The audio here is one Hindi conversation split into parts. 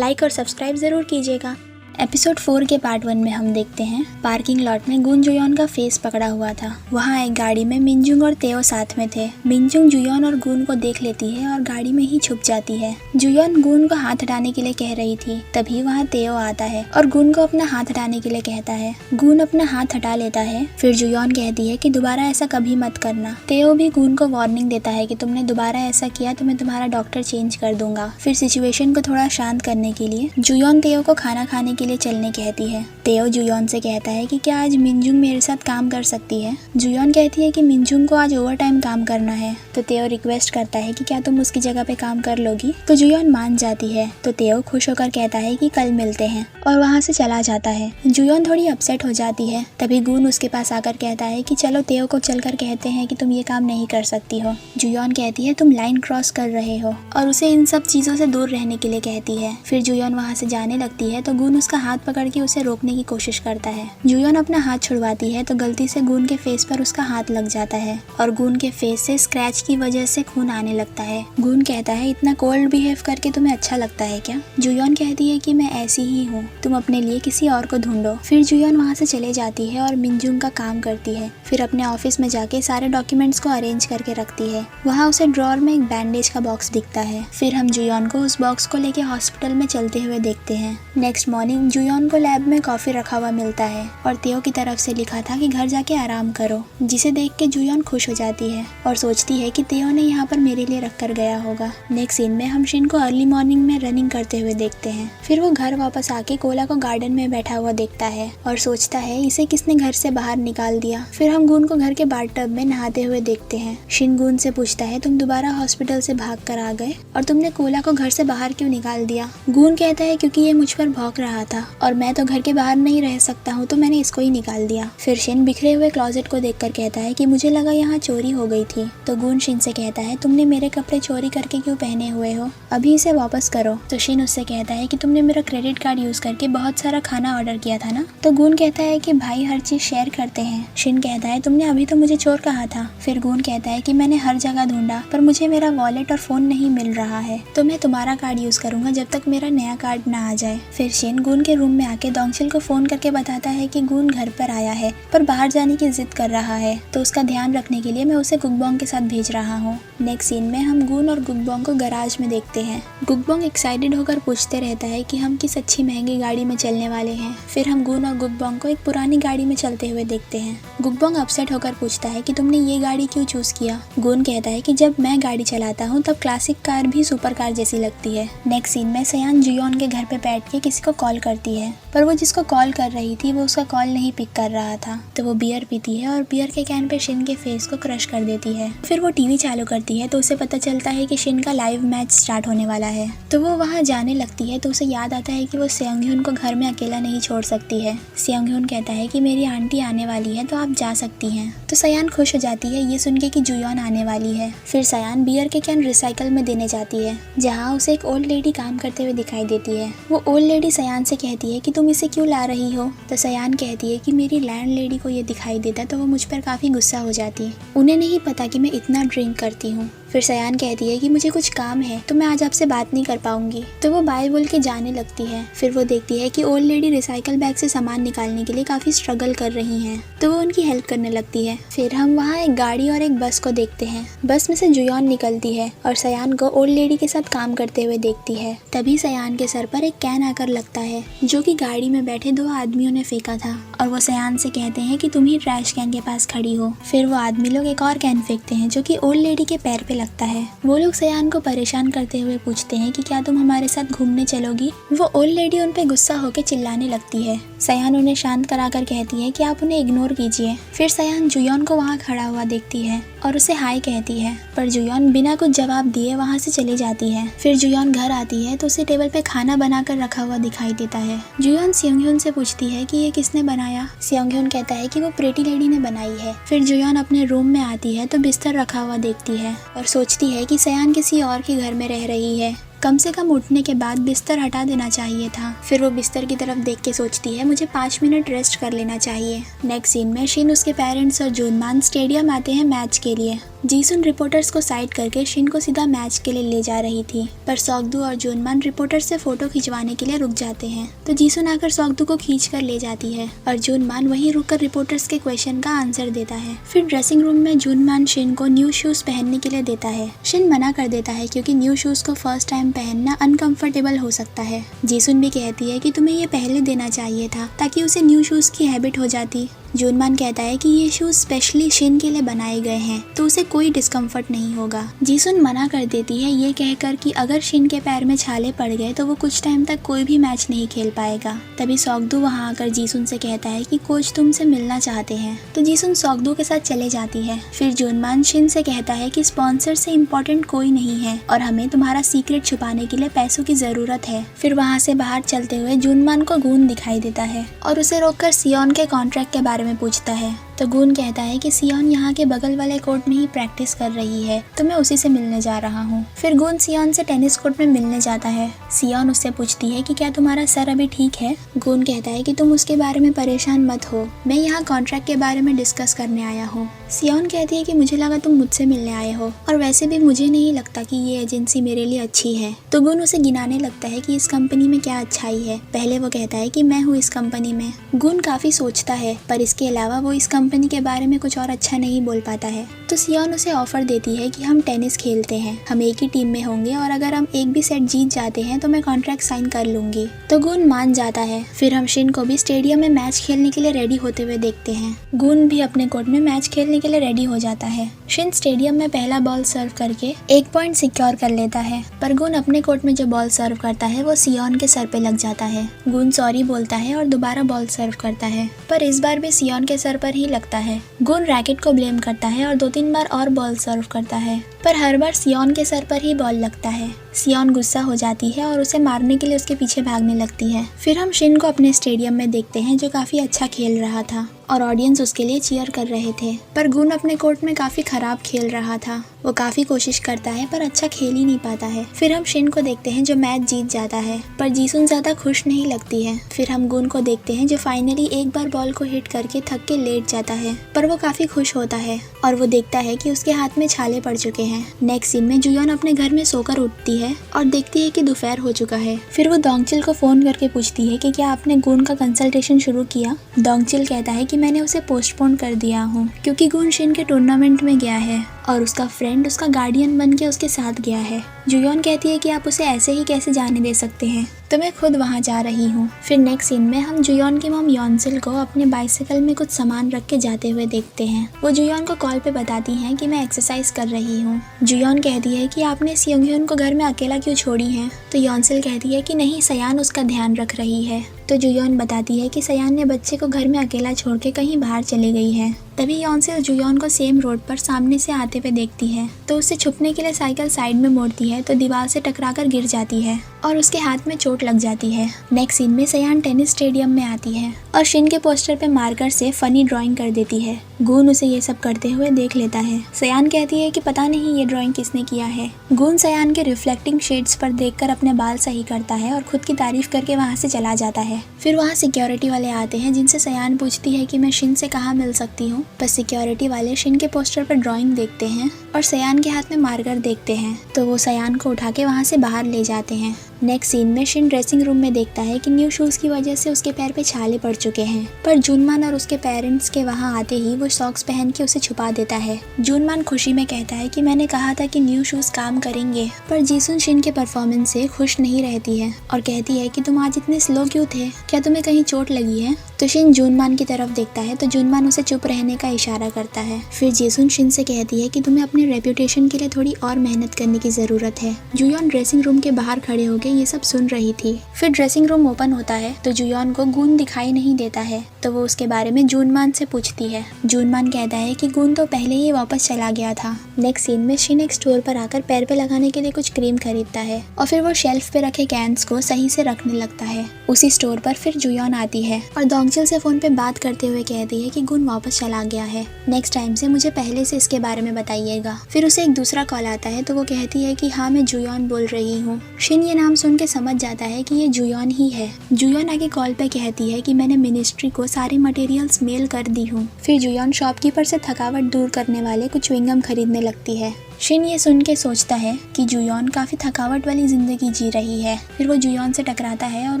लाइक और सब्सक्राइब ज़रूर कीजिएगा। एपिसोड 4 के पार्ट 1 में हम देखते हैं पार्किंग लॉट में गुन जुयॉन का फेस पकड़ा हुआ था। वहाँ एक गाड़ी में मिनजुंग और तेओ साथ में थे। मिनजुंग जुयॉन और गुन को देख लेती है और गाड़ी में ही छुप जाती है। जुयॉन गुन को हाथ हटाने के लिए कह रही थी, तभी वहाँ तेओ आता है और गुन को अपना हाथ हटाने के लिए कहता है। गुन अपना हाथ हटा लेता है। फिर जुयॉन कहती है कि दोबारा ऐसा कभी मत करना। तेओ भी गुन को वार्निंग देता है कि तुमने दोबारा ऐसा किया तो मैं तुम्हारा डॉक्टर चेंज कर दूंगा। फिर सिचुएशन को थोड़ा शांत करने के लिए जुयॉन तेओ को खाना खाने के लिए चलने कहती है। तेओ जुयॉन से कहता है कि क्या आज मिनजुंग मेरे साथ काम कर सकती है। जुयॉन कहती है कि मिनजुंग को आज ओवर टाइम काम करना है, तो तेओ रिक्वेस्ट करता है कि क्या तुम उसकी जगह पे काम कर लोगी। तो जुयॉन मान जाती है। तो तेओ खुश होकर कहता है कि कल मिलते हैं और वहाँ से चला जाता है। जुयॉन थोड़ी अपसेट हो जाती है। तभी गुन उसके पास आकर कहता है कि चलो तेओ को चलकर कहते हैं कि तुम ये काम नहीं कर सकती हो। जुयॉन कहती है तुम लाइन क्रॉस कर रहे हो और उसे इन सब चीजों से दूर रहने के लिए कहती है। फिर जुयॉन वहाँ से जाने लगती है तो गुन उसका हाथ पकड़ के उसे रोकने की कोशिश करता है। जुयॉन अपना हाथ छुड़वाती है तो गलती से गुन के फेस पर उसका हाथ लग जाता है और गुन के फेस से स्क्रैच की वजह से खून आने लगता है। गुन कहता है इतना कोल्ड बिहेव करके तुम्हें अच्छा लगता है क्या। जुयॉन कहती है कि मैं ऐसी ही हूँ, तुम अपने लिए किसी और को ढूंढो। फिर जुयॉन वहाँ से चले जाती है और मिनजुंग का काम करती है। फिर अपने ऑफिस में जाके सारे डॉक्यूमेंट्स को अरेंज करके रखती है। वहाँ उसे ड्रॉअर में एक बैंडेज का बॉक्स दिखता है। फिर हम जुयॉन को उस बॉक्स को लेके हॉस्पिटल में चलते हुए देखते हैं। नेक्स्ट मॉर्निंग जुयॉन को लैब में कॉफी रखा हुआ मिलता है और तेओ की तरफ से लिखा था कि घर जाके आराम करो, जिसे देख के जुयॉन खुश हो जाती है और सोचती है कि तेओ ने यहाँ पर मेरे लिए रख कर गया होगा। नेक्स्ट सीन में हम शिन को अर्ली मॉर्निंग में रनिंग करते हुए देखते हैं। फिर वो घर वापस आके कोला को गार्डन में बैठा हुआ देखता है और सोचता है इसे किसने घर से बाहर निकाल दिया। फिर हम गुन को घर के बाथटब में नहाते हुए देखते हैं। शिन गुन से पूछता है तुम दोबारा हॉस्पिटल से भाग कर आ गए और तुमने कोला को घर से बाहर क्यों निकाल दिया। गुन कहता है क्योंकि ये मुझ पर भौंक रहा था और मैं तो घर के बाहर नहीं रह सकता हूँ, तो मैंने इसको ही निकाल दिया। फिर शिन बिखरे हुए क्लोजेट को देखकर कहता है कि मुझे लगा यहाँ चोरी हो गई थी। तो गुन शिन से कहता है तुमने मेरे कपड़े चोरी करके क्यों पहने हुए हो, अभी इसे वापस करो। तो शिन उससे कहता है कि तुमने मेरा क्रेडिट कार्ड यूज करके बहुत सारा खाना ऑर्डर किया था ना। तो गुन कहता है कि भाई हर चीज शेयर करते हैं। शिन कहता है तुमने अभी तो मुझे चोर कहा था। फिर गुन कहता है कि मैंने हर जगह ढूंढा पर मुझे मेरा वॉलेट और फोन नहीं मिल रहा है, तो मैं तुम्हारा कार्ड यूज करूंगा जब तक मेरा नया कार्ड ना आ जाए। फिर शिन गुन के रूम में आके दोंगशिल को फोन करके बताता है कि गुन घर पर आया है पर बाहर जाने की जिद कर रहा है, तो उसका ध्यान रखने के लिए मैं उसे गुकबोंग के साथ भेज रहा हूँ। नेक्स्ट सीन में हम गुन और गुकबोंग को गराज में देखते हैं। गुकबोंग एक्साइटेड होकर पूछते रहता है कि हम किस अच्छी महंगी गाड़ी में चलने वाले हैं। फिर हम गुन और गुकबोंग को एक पुरानी गाड़ी में चलते हुए देखते हैं। गुकबोंग अपसेट होकर पूछता है कि तुमने ये गाड़ी क्यों चूज किया। गुन कहता है कि जब मैं गाड़ी चलाता हूँ तब क्लासिक कार भी सुपर कार जैसी लगती है। नेक्स्ट सीन में सयान जुयॉन के घर पे बैठ के किसी को कॉल करती है, पर वो जिसको कॉल कर रही थी वो उसका कॉल नहीं पिक कर रहा था। तो वो बियर पीती है और बियर के कैन पे शिन के फेस को क्रश कर देती है। फिर वो टीवी चालू करती है तो उसे पता चलता है कि शिन का लाइव मैच स्टार्ट होने वाला है। तो वो वहाँ जाने लगती है तो उसे याद आता है कि वो सेयोंगह्युन को घर में अकेला नहीं छोड़ सकती है। सेयोंगह्युन कहता है कि मेरी आंटी आने वाली है तो आप जा सकती हैं। तो सयान खुश हो जाती है ये सुन के कि जुयॉन आने वाली है। फिर सयान बियर के कैन रिसाइकल में देने जाती है, जहाँ उसे एक ओल्ड लेडी काम करते हुए दिखाई देती है। वो ओल्ड लेडी सयान से कहती है कि तुम इसे क्यों ला रही हो। तो सयान कहती है कि मेरी लैंड लेडी को ये दिखाई देता तो वो मुझ पर काफी गुस्सा हो जाती, उन्हें नहीं पता कि मैं इतना ड्रिंक करती हूँ। फिर सयान कहती है कि मुझे कुछ काम है तो मैं आज आपसे बात नहीं कर पाऊंगी। तो वो बाय बोल के जाने लगती है। फिर वो देखती है कि ओल्ड लेडी रिसाइकल बैग से सामान निकालने के लिए काफी स्ट्रगल कर रही हैं, तो वो उनकी हेल्प करने लगती है। फिर हम वहाँ एक गाड़ी और एक बस को देखते हैं। बस में से जुयॉन निकलती है और सयान को ओल्ड लेडी के साथ काम करते हुए देखती है। तभी सयान के सर पर एक कैन आकर लगता है जो कि गाड़ी में बैठे 2 आदमियों ने फेंका था और वो सयान से कहते हैं कि तुम ही ट्रैश कैन के पास खड़ी हो। फिर वो आदमी लोग एक और कैन फेंकते हैं जो कि ओल्ड लेडी के पैर पे लगता है। वो लोग सयान को परेशान करते हुए पूछते हैं कि क्या तुम हमारे साथ घूमने चलोगी। वो ओल्ड लेडी उन पे गुस्सा होकर चिल्लाने लगती है। सयान उन्हें शांत कराकर कहती है कि आप उन्हें इग्नोर कीजिए। फिर सयान जुयॉन को वहाँ खड़ा हुआ देखती है और उसे हाय कहती है, पर जुयॉन बिना कुछ जवाब दिए वहाँ से चली जाती है। फिर जुयॉन घर आती है तो उसे टेबल पे खाना बनाकर रखा हुआ दिखाई देता है। जुयॉन सेयोंगह्युन से पूछती है कि ये किसने बनाया। सेयोंगह्युन कहता है कि वो प्रेटी लेडी ने बनाई है। फिर जुयॉन अपने रूम में आती है तो बिस्तर रखा हुआ देखती है और सोचती है कि सयान किसी और के घर में रह रही है। कम से कम उठने के बाद बिस्तर हटा देना चाहिए था। फिर वो बिस्तर की तरफ देख के सोचती है मुझे 5 मिनट रेस्ट कर लेना चाहिए। नेक्स्ट सीन में शिन, उसके पेरेंट्स और जुनमान स्टेडियम आते हैं मैच के लिए। जीसुन रिपोर्टर्स को साइड करके शिन को सीधा मैच के लिए ले जा रही थी, पर सॉगदू और जुनमान रिपोर्टर से फोटो खिंचवाने के लिए रुक जाते हैं। तो जीसुन आकर सॉगदू को खींच कर ले जाती है और जुनमान वहीं रुककर रिपोर्टर्स के क्वेश्चन का आंसर देता है। फिर ड्रेसिंग रूम में जुनमान शिन को न्यू शूज पहनने के लिए देता है। शिन मना कर देता है क्योंकि न्यू शूज को फर्स्ट टाइम पहनना अनकंफर्टेबल हो सकता है। जीसुन भी कहती है कि तुम्हें ये पहले देना चाहिए था ताकि उसे न्यू शूज की हैबिट हो जाती। जुनमान कहता है कि ये शूज स्पेशली शिन के लिए बनाए गए हैं तो उसे कोई डिस्कम्फर्ट नहीं होगा। जीसुन मना कर देती है ये कहकर कि अगर शिन के पैर में छाले पड़ गए तो वो कुछ टाइम तक कोई भी मैच नहीं खेल पाएगा। तभी सॉगदू वहाँ आकर जीसुन से कहता है कि कोच तुमसे मिलना चाहते हैं, तो जीसुन सॉगदू के साथ चले जाती है। फिर जुनमान शिन से कहता है कि स्पॉन्सर से इम्पोर्टेंट कोई नहीं है और हमें तुम्हारा सीक्रेट छुपाने के लिए पैसों की जरूरत है। फिर वहाँ से बाहर चलते हुए जुनमान को गून दिखाई देता है और उसे रोककर सियोन के कॉन्ट्रैक्ट के बारे में पूछता है। तो गून कहता है कि सियोन यहाँ के बगल वाले कोर्ट में ही प्रैक्टिस कर रही है, तो मैं उसी से मिलने जा रहा हूँ। फिर गून सियोन से टेनिस कोर्ट में मिलने जाता है। सियोन उससे पूछती है कि क्या तुम्हारा सर अभी ठीक है। गून कहता है कि तुम उसके बारे में परेशान मत हो, मैं यहाँ कॉन्ट्रैक्ट के बारे में डिस्कस करने आया हूँ। सियोन कहती है कि मुझे लगा तुम मुझसे मिलने आए हो और वैसे भी मुझे नहीं लगता कि ये एजेंसी मेरे लिए अच्छी है। तो गून उसे गिनाने लगता है कि इस कंपनी में क्या अच्छाई है। पहले वो कहता है कि मैं हूँ इस कंपनी में। गून काफी सोचता है पर इसके अलावा वो इस कंपनी के बारे में कुछ और अच्छा नहीं बोल पाता है। तो सियोन उसे ऑफर देती है कि हम टेनिस खेलते हैं, हम एक ही टीम में होंगे और अगर हम एक भी सेट जीत जाते हैं तो मैं कॉन्ट्रैक्ट साइन कर लूंगी। तो गून मान जाता है। फिर हम शिन को भी स्टेडियम में मैच खेलने के लिए रेडी होते हुए देखते हैं। गून भी अपने कोर्ट में मैच खेलने के लिए रेडी हो जाता है। शिन स्टेडियम में पहला बॉल सर्व करके 1 पॉइंट सिक्योर कर लेता है, पर गून अपने कोर्ट में जो बॉल सर्व करता है वो सियोन के सर पे लग जाता है। गून सॉरी बोलता है और दोबारा बॉल सर्व करता है, पर इस बार भी सियोन के सर पर ही लगता है। गून रैकेट को ब्लेम करता है और 2-3 बार और बॉल सर्व करता है, पर हर बार सियोन के सर पर ही बॉल लगता है। सियोन गुस्सा हो जाती है और उसे मारने के लिए उसके पीछे भागने लगती है। फिर हम शिन को अपने स्टेडियम में देखते हैं जो काफी अच्छा खेल रहा था और ऑडियंस उसके लिए चीयर कर रहे थे, पर गून अपने कोर्ट में काफी खराब खेल रहा था। वो काफी कोशिश करता है पर अच्छा खेल ही नहीं पाता है। फिर हम शिन को देखते हैं जो मैच जीत जाता है, पर जीसुन ज्यादा खुश नहीं लगती है। फिर हम गून को देखते हैं जो फाइनली एक बार बॉल को हिट करके थक के लेट जाता है, पर वो काफी खुश होता है और वो देखता है कि उसके हाथ में छाले पड़ चुके हैं। नेक्स्ट सीन में जुयोन अपने घर में सोकर उठती है और देखती है कि दोपहर हो चुका है। फिर वो दोंगचिल को फोन करके पूछती है कि क्या आपने गून का कंसल्टेशन शुरू किया। दोंगचिल कहता है कि मैंने उसे पोस्टपोन कर दिया हूँ क्योंकि गून शिन के टूर्नामेंट में गया है और उसका फ्रेंड उसका गार्डियन बन के उसके साथ गया है। जुयोन कहती है कि आप उसे ऐसे ही कैसे जाने दे सकते हैं, तो मैं खुद वहाँ जा रही हूँ। फिर नेक्स्ट सीन में हम जुयोन की मॉम योनसिल को अपने बाइसिकल में कुछ सामान रख के जाते हुए देखते हैं। वो जुयोन को कॉल पे बताती हैं कि मैं एक्सरसाइज कर रही हूँ। जुयोन कहती है कि आपने सियोंगhyun को घर में अकेला क्यों छोड़ी है। तो योनसिल कहती है कि नहीं, सयान उसका ध्यान रख रही है। तो जुयोन बताती है कि सयान ने बच्चे को घर में अकेला छोड़ के कहीं बाहर चली गई है। तभी योनसिल जुयोन को सेम रोड पर सामने से आते हुए देखती है, तो उससे छुपने के लिए साइकिल साइड में मोड़ती है तो दीवार से टकराकर गिर जाती है और उसके हाथ में चोट लग जाती है। नेक्स्ट सीन में सयान टेनिस स्टेडियम में आती है और शिन के पोस्टर पे मार्कर से फनी ड्राइंग कर देती है। गून उसे ये सब करते हुए देख लेता है। सयान कहती है कि पता नहीं ये ड्राइंग किसने किया है। गून सयान के रिफ्लेक्टिंग शेड्स पर देखकर अपने बाल सही करता है और खुद की तारीफ करके वहाँ से चला जाता है। फिर वहाँ सिक्योरिटी वाले आते हैं जिनसे सयान पूछती है कि मैं शिन से कहाँ मिल सकती हूँ। पर सिक्योरिटी वाले शिन के पोस्टर पर ड्राइंग देखते हैं और सयान के हाथ में मार्कर देखते हैं, तो वो सयान को उठा के वहाँ से बाहर ले जाते हैं। नेक्स्ट सीन में शिन ड्रेसिंग रूम में देखता है कि न्यू शूज की वजह से उसके पैर पे छाले पड़ चुके हैं, पर जुनमान और उसके पेरेंट्स के वहाँ आते ही वो सॉक्स पहन के उसे छुपा देता है। जुनमान खुशी में कहता है कि मैंने कहा था कि न्यू शूज काम करेंगे, पर जीसुन शिन के परफॉर्मेंस से खुश नहीं रहती है और कहती है कि तुम आज इतने स्लो क्यों थे, क्या तुम्हें कहीं चोट लगी है। तो शिन जुनमान की तरफ देखता है तो जुनमान उसे चुप रहने का इशारा करता है। फिर जीसुन शिन से कहती है कि तुम्हें अपने रेपुटेशन के लिए थोड़ी और मेहनत करने की जरूरत है। जुयोन ड्रेसिंग रूम के बाहर खड़े होकर ये सब सुन रही थी। फिर ड्रेसिंग रूम ओपन होता है तो जुयॉन को गून दिखाई नहीं देता है, तो वो उसके बारे में जूनमान से पूछती है। जूनमान कहता है कि गून तो पहले ही वापस चला गया था। नेक्स्ट सीन में शिन एक स्टोर पर आकर पैर पे लगाने के लिए कुछ क्रीम खरीदता है और फिर वो शेल्फ पे रखे कैंस को सही से रखने लगता है। उसी स्टोर पर फिर जुयॉन आती है और दोंगजिल से फोन पे बात करते हुए कहती है कि गून वापस चला गया है, नेक्स्ट टाइम से मुझे पहले से इसके बारे में बताइएगा। फिर उसे एक दूसरा कॉल आता है तो वो कहती है कि हाँ, मैं जुयॉन बोल रही हूँ। शिन ये नाम सुन के समझ जाता है कि ये जुयॉन ही है। जुयॉन आगे कॉल पे कहती है कि मैंने मिनिस्ट्री को सारे मटेरियल्स मेल कर दी हूँ। फिर जुयॉन शॉपकीपर से थकावट दूर करने वाले कुछ च्युइंगम खरीदने लगती है। शिन ये सुन के सोचता है कि जुयॉन काफी थकावट वाली जिंदगी जी रही है। फिर वो जुयॉन से टकराता है और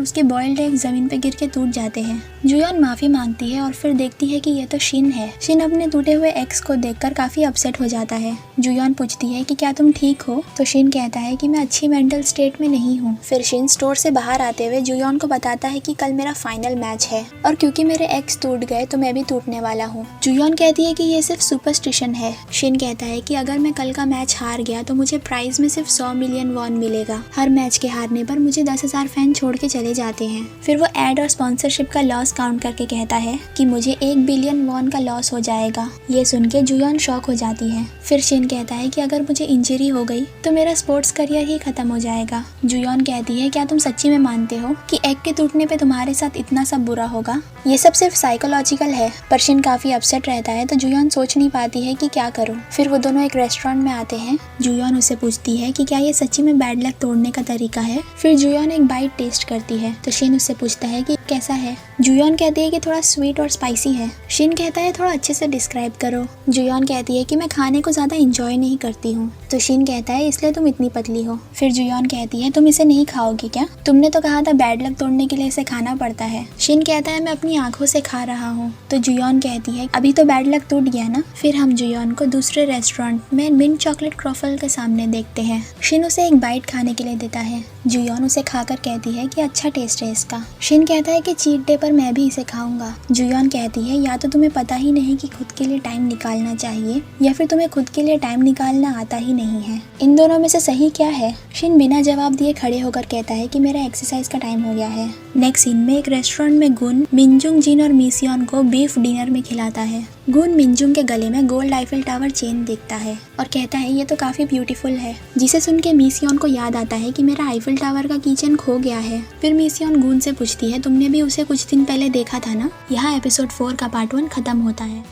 उसके बॉइल्ड एग जमीन पे गिर के टूट जाते हैं। जुयॉन माफी मांगती है और फिर देखती है कि ये तो शिन है। शिन अपने टूटे हुए एग्स को देखकर काफी अपसेट हो जाता है। जुयॉन पूछती है कि क्या तुम ठीक हो, तो शिन कहता है कि मैं अच्छी मेंटल स्टेट में नहीं हूँ। फिर शिन स्टोर से बाहर आते हुए जुयॉन को बताता है कि कल मेरा फाइनल मैच है और क्योंकि मेरे एग्स टूट गए तो मैं भी टूटने वाला हूँ। जुयॉन कहती है कि ये सिर्फ सुपरस्टिशन है। शिन कहता है कि अगर मैं कल का मैच हार गया तो मुझे प्राइज में सिर्फ 100 मिलियन वॉन मिलेगा। हर मैच के हारने पर मुझे 10,000 फैन छोड़ के चले जाते हैं। फिर वो एड और स्पॉन्सरशिप का लॉस काउंट करके कहता है कि मुझे 1 बिलियन वॉन का लॉस हो जाएगा। ये सुन के जुयॉन शॉक हो जाती है। फिर शिन कहता है कि अगर मुझे इंजरी हो गई तो मेरा स्पोर्ट्स करियर ही खत्म हो जाएगा। जुयॉन कहती है क्या तुम सच्ची में मानते हो कि एग के टूटने पे तुम्हारे साथ इतना सब बुरा होगा? ये सब सिर्फ साइकोलॉजिकल है। पर शिन काफी अपसेट रहता है तो जुयॉन सोच नहीं पाती है कि क्या करूं। फिर वो दोनों एक रेस्टोरेंट में आते हैं। जुयॉन उससे पूछती है कि क्या ये सच्ची में बैड लक तोड़ने का तरीका है। फिर जुयॉन एक बाइट टेस्ट करती है तो शिन उससे पूछता है कि कैसा है। जुयॉन कहती है कि थोड़ा स्वीट और स्पाइसी है। शिन कहता है थोड़ा अच्छे से डिस्क्राइब करो। जुयॉन कहती है कि मैं खाने को ज्यादा इंजॉय नहीं करती हूँ। तो शिन कहता है इसलिए तुम इतनी पतली हो। फिर जुयॉन कहती है तुम इसे नहीं खाओगी क्या? तुमने तो कहा था बैड लक तोड़ने के लिए इसे खाना पड़ता है। शिन कहता है मैं अपनी आंखों से खा रहा हूँ। तो जुयॉन कहती है अभी तो बैड लक टूट गया ना। फिर हम जुयॉन को दूसरे रेस्टोरेंट में मिंट चॉकलेट क्रॉफल के सामने देखते हैं। शिन उसे एक बाइट खाने के लिए देता है। जुयॉन उसे खाकर कहती है कि अच्छा टेस्ट है इसका। शिन कहता है कि चीट डे पर मैं भी इसे खाऊंगा। जुयॉन कहती है या तो तुम्हें पता ही नहीं कि खुद के लिए टाइम निकालना चाहिए या फिर तुम्हें खुद के लिए टाइम निकालना आता ही नहीं है। इन दोनों में से सही क्या है? शिन बिना जवाब दिए खड़े होकर कहता है कि मेरा एक्सरसाइज का टाइम हो गया है। नेक्स्ट सीन में एक रेस्टोरेंट में गुन मिनजुंग जिन और मिसियन को बीफ डिनर में खिलाता है। गुन मिनजुंग के गले में गोल्ड आईफिल टावर चेन देखता है और कहता है ये तो काफी ब्यूटीफुल है, जिसे सुन के मिसियन को याद आता है कि मेरा आईफिल टावर का कीचेन खो गया है। फिर मिसियन गुन से पूछती है तुमने भी उसे कुछ दिन पहले देखा था ना। यहाँ एपिसोड 4 का पार्ट 1 खत्म होता है।